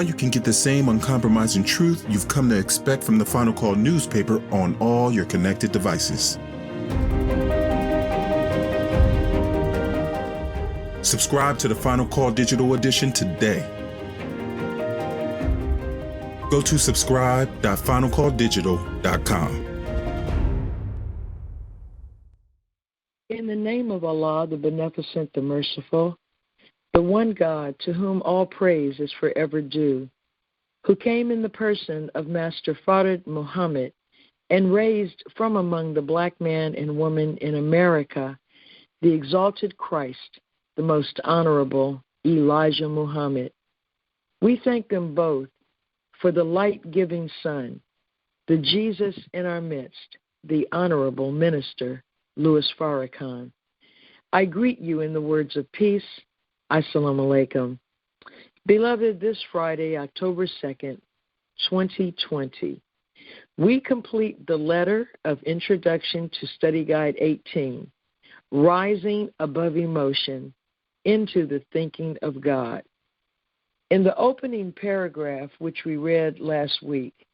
Now you can get the same uncompromising truth you've come to expect from the Final Call newspaper on all your connected devices. Subscribe to the Final Call Digital Edition today. Go to subscribe.finalcalldigital.com. In the name of Allah, the Beneficent, the Merciful, the one God to whom all praise is forever due, who came in the person of Master Fard Muhammad and raised from among the black man and woman in America the exalted Christ, the most honorable Elijah Muhammad. We thank them both for the light-giving Son, the Jesus in our midst, the honorable minister, Louis Farrakhan. I greet you in the words of peace. Assalamu alaikum. Beloved, this Friday, October 2nd, 2020, we complete the letter of Introduction to Study Guide 18, Rising Above Emotion into the Thinking of God. In the opening paragraph, which we read last week,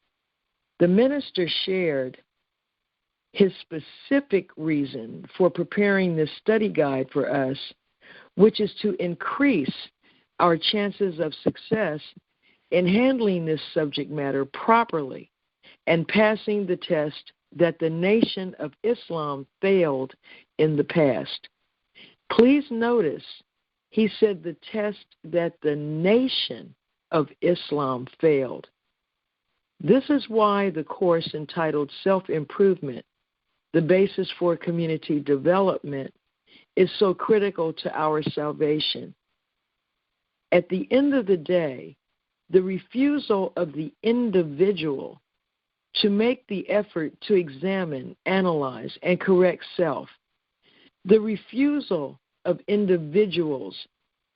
the minister shared his specific reason for preparing this study guide for us, which is to increase our chances of success in handling this subject matter properly and passing the test that the nation of Islam failed in the past. Please notice, he said the test that the nation of Islam failed. This is why the course entitled Self-Improvement, the Basis for Community Development, is so critical to our salvation. At the end of the day, the refusal of the individual to make the effort to examine, analyze, and correct self, the refusal of individuals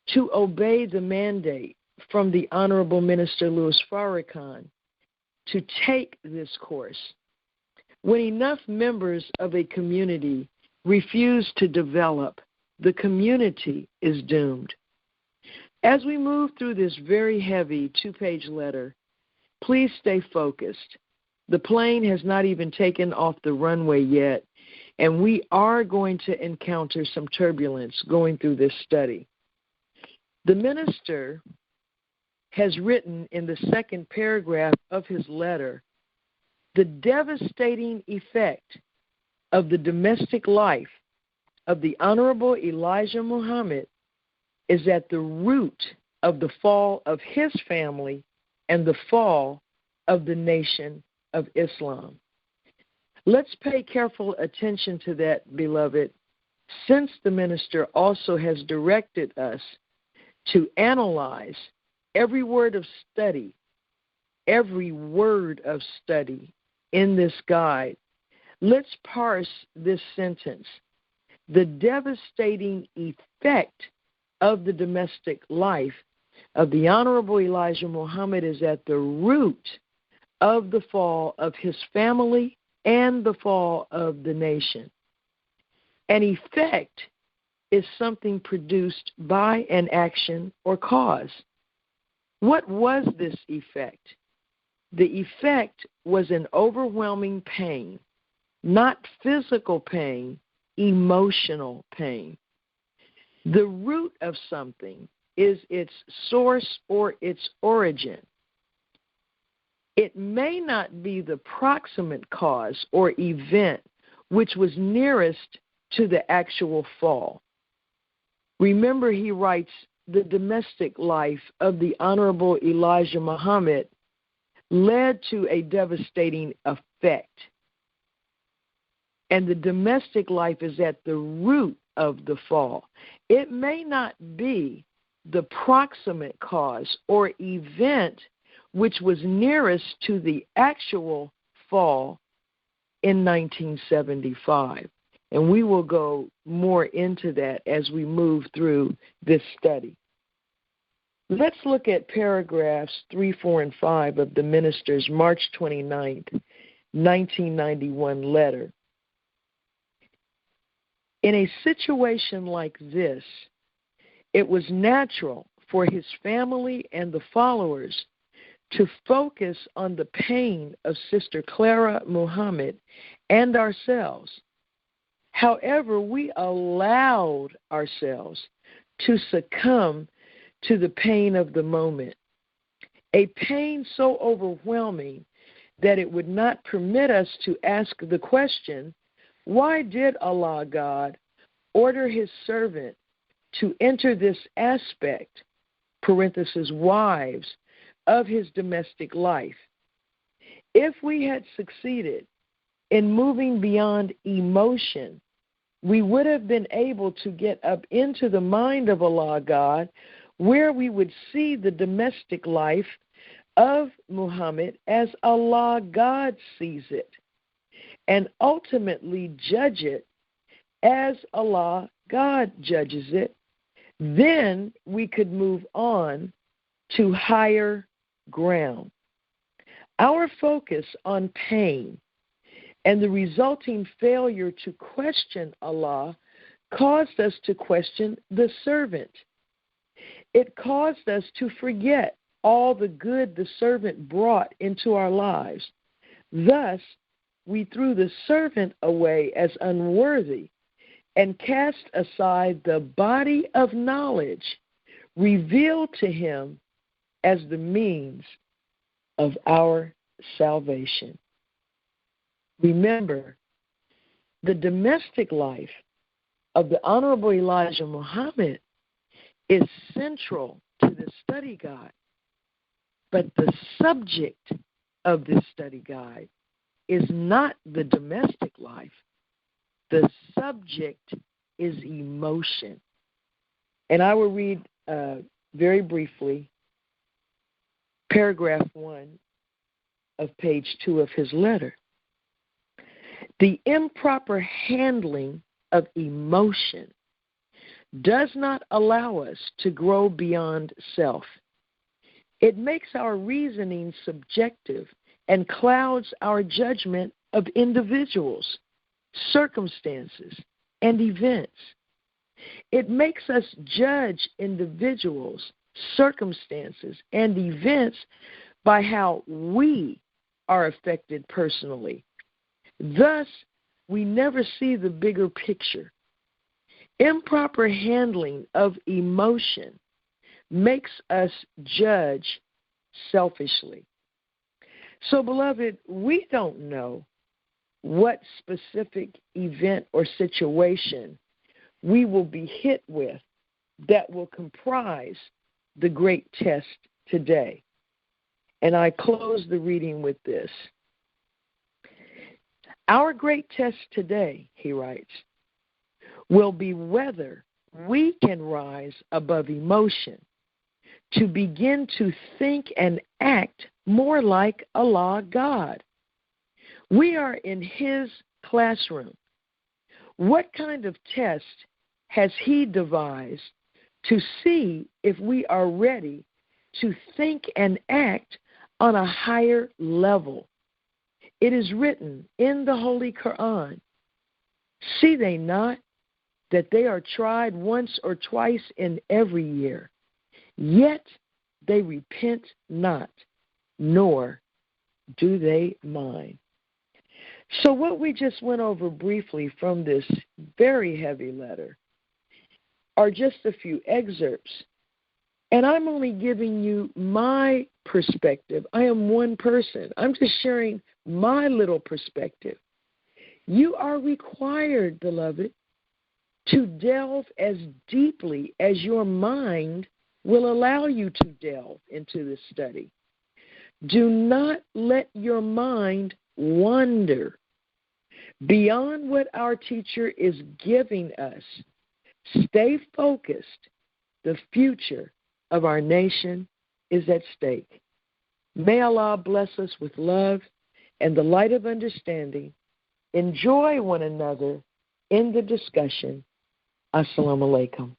to obey the mandate from the Honorable Minister Louis Farrakhan to take this course. When enough members of a community refuse to develop, the community is doomed. As we move through this very heavy 2-page letter, please stay focused. The plane has not even taken off the runway yet, and we are going to encounter some turbulence going through this study. The minister has written in the second paragraph of his letter, the devastating effect of the domestic life of the Honorable Elijah Muhammad is at the root of the fall of his family and the fall of the nation of Islam. Let's pay careful attention to that, beloved, since the minister also has directed us to analyze every word of study in this guide. Let's parse this sentence. The devastating effect of the domestic life of the Honorable Elijah Muhammad is at the root of the fall of his family and the fall of the nation. An effect is something produced by an action or cause. What was this effect? The effect was an overwhelming pain, not physical pain, emotional pain. The root of something is its source or its origin. It may not be the proximate cause or event which was nearest to the actual fall. Remember, he writes, the domestic life of the Honorable Elijah Muhammad led to a devastating effect. And the domestic life is at the root of the fall. It may not be the proximate cause or event which was nearest to the actual fall in 1975. And we will go more into that as we move through this study. Let's look at paragraphs 3, 4, and 5 of the minister's March 29th, 1991 letter. In a situation like this, it was natural for his family and the followers to focus on the pain of Sister Clara Muhammad and ourselves. However, we allowed ourselves to succumb to the pain of the moment, a pain so overwhelming that it would not permit us to ask the question, why did Allah God order his servant to enter this aspect, parenthesis, wives, of his domestic life? If we had succeeded in moving beyond emotion, we would have been able to get up into the mind of Allah God, where we would see the domestic life of Muhammad as Allah God sees it, and ultimately judge it as Allah God judges it. Then we could move on to higher ground. Our focus on pain and the resulting failure to question Allah caused us to question the servant. It caused us to forget all the good the servant brought into our lives. Thus, we threw the servant away as unworthy and cast aside the body of knowledge revealed to him as the means of our salvation. Remember, the domestic life of the Honorable Elijah Muhammad is central to this study guide, but the subject of this study guide is not the domestic life. The subject is emotion. And I will read very briefly paragraph 1 of page 2 of his letter. The improper handling of emotion does not allow us to grow beyond self. It makes our reasoning subjective and clouds our judgment of individuals, circumstances, and events. It makes us judge individuals, circumstances, and events by how we are affected personally. Thus, we never see the bigger picture. Improper handling of emotion makes us judge selfishly. So, beloved, we don't know what specific event or situation we will be hit with that will comprise the great test today. And I close the reading with this. Our great test today, he writes, will be whether we can rise above emotion to begin to think and act more like Allah God. We are in his classroom. What kind of test has he devised to see if we are ready to think and act on a higher level? It is written in the Holy Quran, see they not that they are tried once or twice in every year, yet they repent not, nor do they mind. So what we just went over briefly from this very heavy letter are just a few excerpts. And I'm only giving you my perspective. I am one person. I'm just sharing my little perspective. You are required, beloved, to delve as deeply as your mind will allow you to delve into this study. Do not let your mind wander beyond what our teacher is giving us. Stay focused. The future of our nation is at stake. May Allah bless us with love and the light of understanding. Enjoy one another in the discussion. Assalamu alaikum.